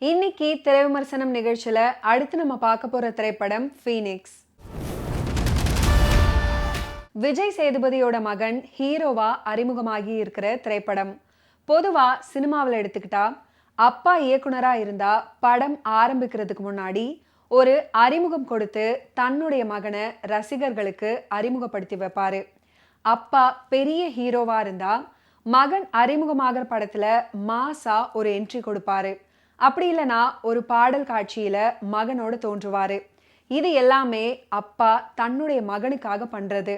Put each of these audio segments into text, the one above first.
இன்னைக்கு திரை விமர்சனம் நிகழ்ச்சியில அடுத்து நம்ம பார்க்க போற திரைப்படம் ஃபீனிக்ஸ். விஜய் சேதுபதியோட மகன் ஹீரோவா அறிமுகமாகி இருக்கிற திரைப்படம். பொதுவா சினிமாவில் எடுத்துக்கிட்டா அப்பா இயக்குனரா இருந்தா படம் ஆரம்பிக்கிறதுக்கு முன்னாடி ஒரு அறிமுகம் கொடுத்து தன்னுடைய மகனை ரசிகர்களுக்கு அறிமுகப்படுத்தி வைப்பாரு. அப்பா பெரிய ஹீரோவா இருந்தா மகன் அறிமுகமாகிற படத்துல மாசா ஒரு என்ட்ரி கொடுப்பாரு. அப்படி இல்லைனா ஒரு பாடல் காட்சியில மகனோட தோன்றுவாரு. இது எல்லாமே அப்பா தன்னுடைய மகனுக்காக பண்றது.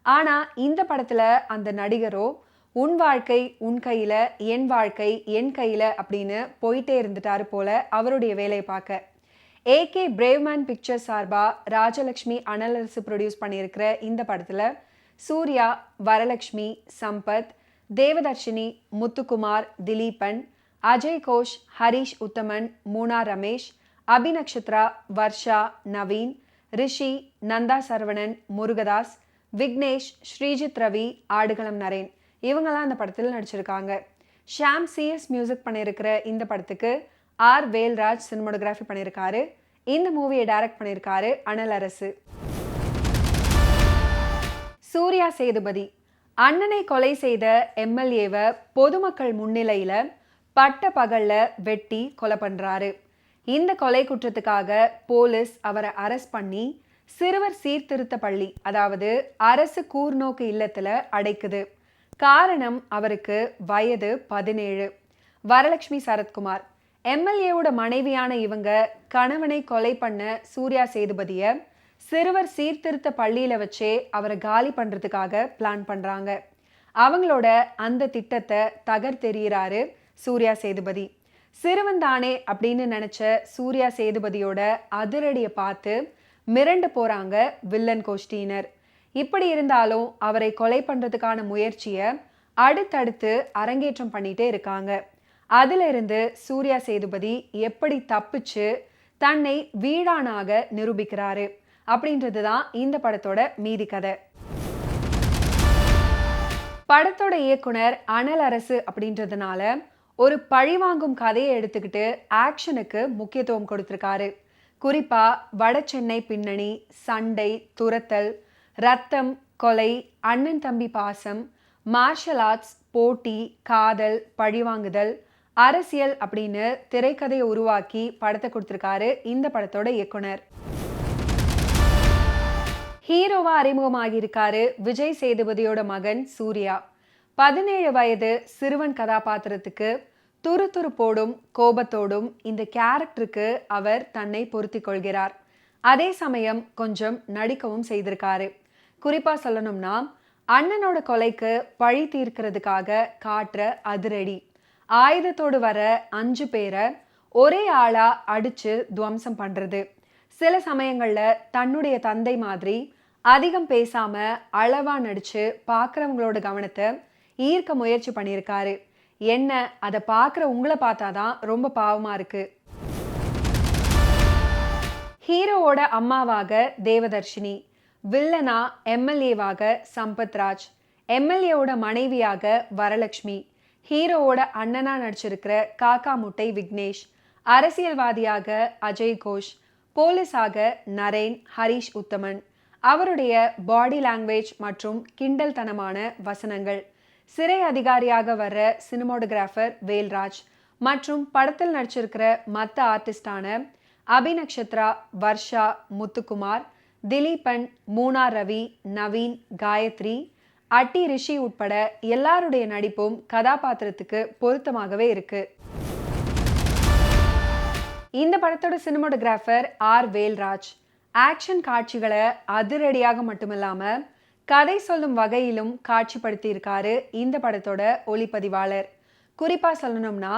ஆனா இந்த படத்துல அந்த நடிகரோ உன் வாழ்க்கை உன் கையில, என் வாழ்க்கை என் கையில அப்படின்னு போயிட்டே இருந்துட்டாரு போல அவருடைய வேலையை பார்க்க. ஏகே பிரேவ்மேன் பிக்சர்ஸ் சார்பா ராஜலக்ஷ்மி அனலரசு ப்ரொடியூஸ் பண்ணியிருக்கிற இந்த படத்துல சூர்யா, வரலட்சுமி, சம்பத், தேவதர்ஷினி, முத்துக்குமார், திலீபன், அஜய் கோஷ், ஹரிஷ் உத்தமன், மூனா ரமேஷ், அபிநக்ஷத்ரா, வர்ஷா, நவீன், ரிஷி, நந்தா சரவணன், முருகதாஸ், விக்னேஷ், ஸ்ரீஜித் ரவி, ஆடுகளம் நரேன் இவங்கெல்லாம் இந்த படத்தில் நடிச்சிருக்காங்க. ஷாம் சிஎஸ் மியூசிக் பண்ணியிருக்கிற இந்த படத்துக்கு ஆர் வேல்ராஜ் சினிமோட்டோகிராஃபி பண்ணியிருக்காரு. இந்த மூவியை டைரக்ட் பண்ணியிருக்காரு அனல் அரசு. சூர்யா சேதுபதி அண்ணனை கொலை செய்த எம்எல்ஏவை பொதுமக்கள் முன்னிலையில பட்ட பகல்ல வெட்டி கொலை பண்றாரு. இந்த கொலை குற்றத்துக்காக போலீஸ் அவரை அரெஸ்ட் பண்ணி சிறுவர் சீர்திருத்த பள்ளி, அதாவது அரசு கூர்நோக்கு இல்லத்துல அடைக்குது. காரணம் அவருக்கு வயது 17. வரலட்சுமி சரத்குமார் எம்எல்ஏவோட மனைவியான இவங்க கணவனை கொலை பண்ண சூர்யா சேதுபதிய சிறுவர் சீர்திருத்த பள்ளியில வச்சே அவரை காலி பண்றதுக்காக பிளான் பண்றாங்க. அவங்களோட அந்த திட்டத்தை தகர்த்தெறிகிறாரு சூர்யா சேதுபதி. சிறுவன் தானே அப்படின்னு நினைச்ச சூர்யா சேதுபதியோட அதிரடியை பார்த்து மிரண்டு போறாங்க வில்லன் கோஷ்டியினர். இப்படி இருந்தாலும் அவரை கொலை பண்றதுக்கான முயற்சியை அடுத்தடுத்து அரங்கேற்றம் பண்ணிட்டே இருக்காங்க. அதுல இருந்து சூர்யா சேதுபதி எப்படி தப்பிச்சு தன்னை வீடானாக நிரூபிக்கிறாரு அப்படின்றது தான் இந்த படத்தோட மீதி கதை. படத்தோட இயக்குனர் அனல் அரசு அப்படின்றதுனால ஒரு பழிவாங்கும் கதையை எடுத்துக்கிட்டு ஆக்ஷனுக்கு முக்கியத்துவம் கொடுத்திருக்காரு. குறிப்பா வட சென்னை பின்னணி, சண்டை, துரத்தல், ரத்தம், கொலை, அண்ணன் தம்பி பாசம், மார்ஷல் ஆர்ட்ஸ், போட்டி, காதல், பழிவாங்குதல், அரசியல் அப்படின்னு திரைக்கதையை உருவாக்கி படத்தை கொடுத்திருக்காரு இந்த படத்தோட இயக்குனர். ஹீரோவா அறிமுகமாகி இருக்காரு விஜய் சேதுபதியோட மகன் சூர்யா. 17 வயது சிறுவன் கதாபாத்திரத்துக்கு துருதுருப்போடும் கோபத்தோடும் இந்த கேரக்டருக்கு அவர் தன்னை பொருத்தி கொள்கிறார். அதே சமயம் கொஞ்சம் நடிக்கவும் செய்திருக்காரு. குறிப்பா சொல்லணும்னா அண்ணனோட கொலைக்கு பழி தீர்க்கிறதுக்காக காட்டுற அதிரடி, ஆயுதத்தோடு வர 5 பேரை ஒரே ஆளா அடிச்சு துவம்சம் பண்றது, சில சமயங்கள்ல தன்னுடைய தந்தை மாதிரி அதிகம் பேசாம அளவா நடிச்சு பார்க்குறவங்களோட கவனத்தை ஈர்க்க முயற்சி பண்ணியிருக்காரு. என்ன அதை பார்க்குற உங்களை பார்த்தாதான் ரொம்ப பாவமா இருக்கு. ஹீரோவோட அம்மாவாக தேவதர்ஷினி, வில்லனா எம்எல்ஏவாக சம்பத்ராஜ், எம்எல்ஏவோட மனைவியாக வரலட்சுமி, ஹீரோவோட அண்ணனா நடிச்சிருக்கிற காக்கா முட்டை விக்னேஷ், அரசியல்வாதியாக அஜய் கோஷ், போலீஸாக நரேன், ஹரிஷ் உத்தமன், அவருடைய பாடி லாங்குவேஜ் மற்றும் கிண்டல் தனமான வசனங்கள், சிறை அதிகாரியாக வர்ற சினிமோட்டோகிராஃபர் வேல்ராஜ் மற்றும் படத்தில் நடிச்சிருக்கிற மற்ற ஆர்டிஸ்டான அபிநக்ஷத்ரா, வர்ஷா, முத்துக்குமார், திலீபன், மூனா ரவி, நவீன், காயத்ரி, அட்டி, ரிஷி உட்பட எல்லாருடைய நடிப்பும் கதாபாத்திரத்துக்கு பொருத்தமாகவே இருக்கு. இந்த படத்தோட சினிமோட்டோகிராஃபர் ஆர் வேல்ராஜ் ஆக்ஷன் காட்சிகளை அதிரடியாக மட்டுமில்லாம கதை சொல்லும் வகையிலும் காட்சிப்படுத்தி இருக்காரு இந்த படத்தோட ஒளிப்பதிவாளர். குறிப்பா சொல்லணும்னா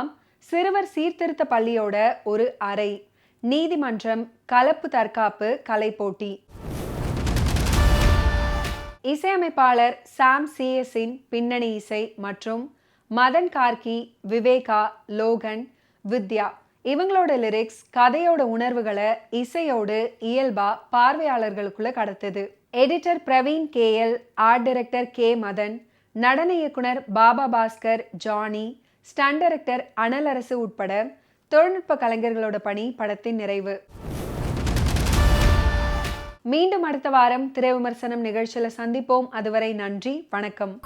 சிறுவர் சீர்திருத்த பள்ளியோட ஒரு அறை, நீதிமன்றம், கலப்பு தற்காப்பு கலை போட்டி. இசையமைப்பாளர் சாம் சிஎஸின் பின்னணி இசை மற்றும் மதன் கார்கி, விவேகா, லோகன், வித்யா இவங்களோட லிரிக்ஸ் கதையோட உணர்வுகளை இசையோடு இயல்பா பார்வையாளர்களுக்குள்ள கடத்துது. Editor Praveen KL, art director K Madan, நடன இயக்குனர் Baba Bhaskar, Johnny, stunt director Anal Arasu உட்பட தொழில்நுட்ப கலைஞர்களோட பணி படத்தின் நிறைவு. மீண்டும் அடுத்த வாரம் திரை விமர்சனம் நிகழ்ச்சியில சந்திப்போம். அதுவரை நன்றி, வணக்கம்.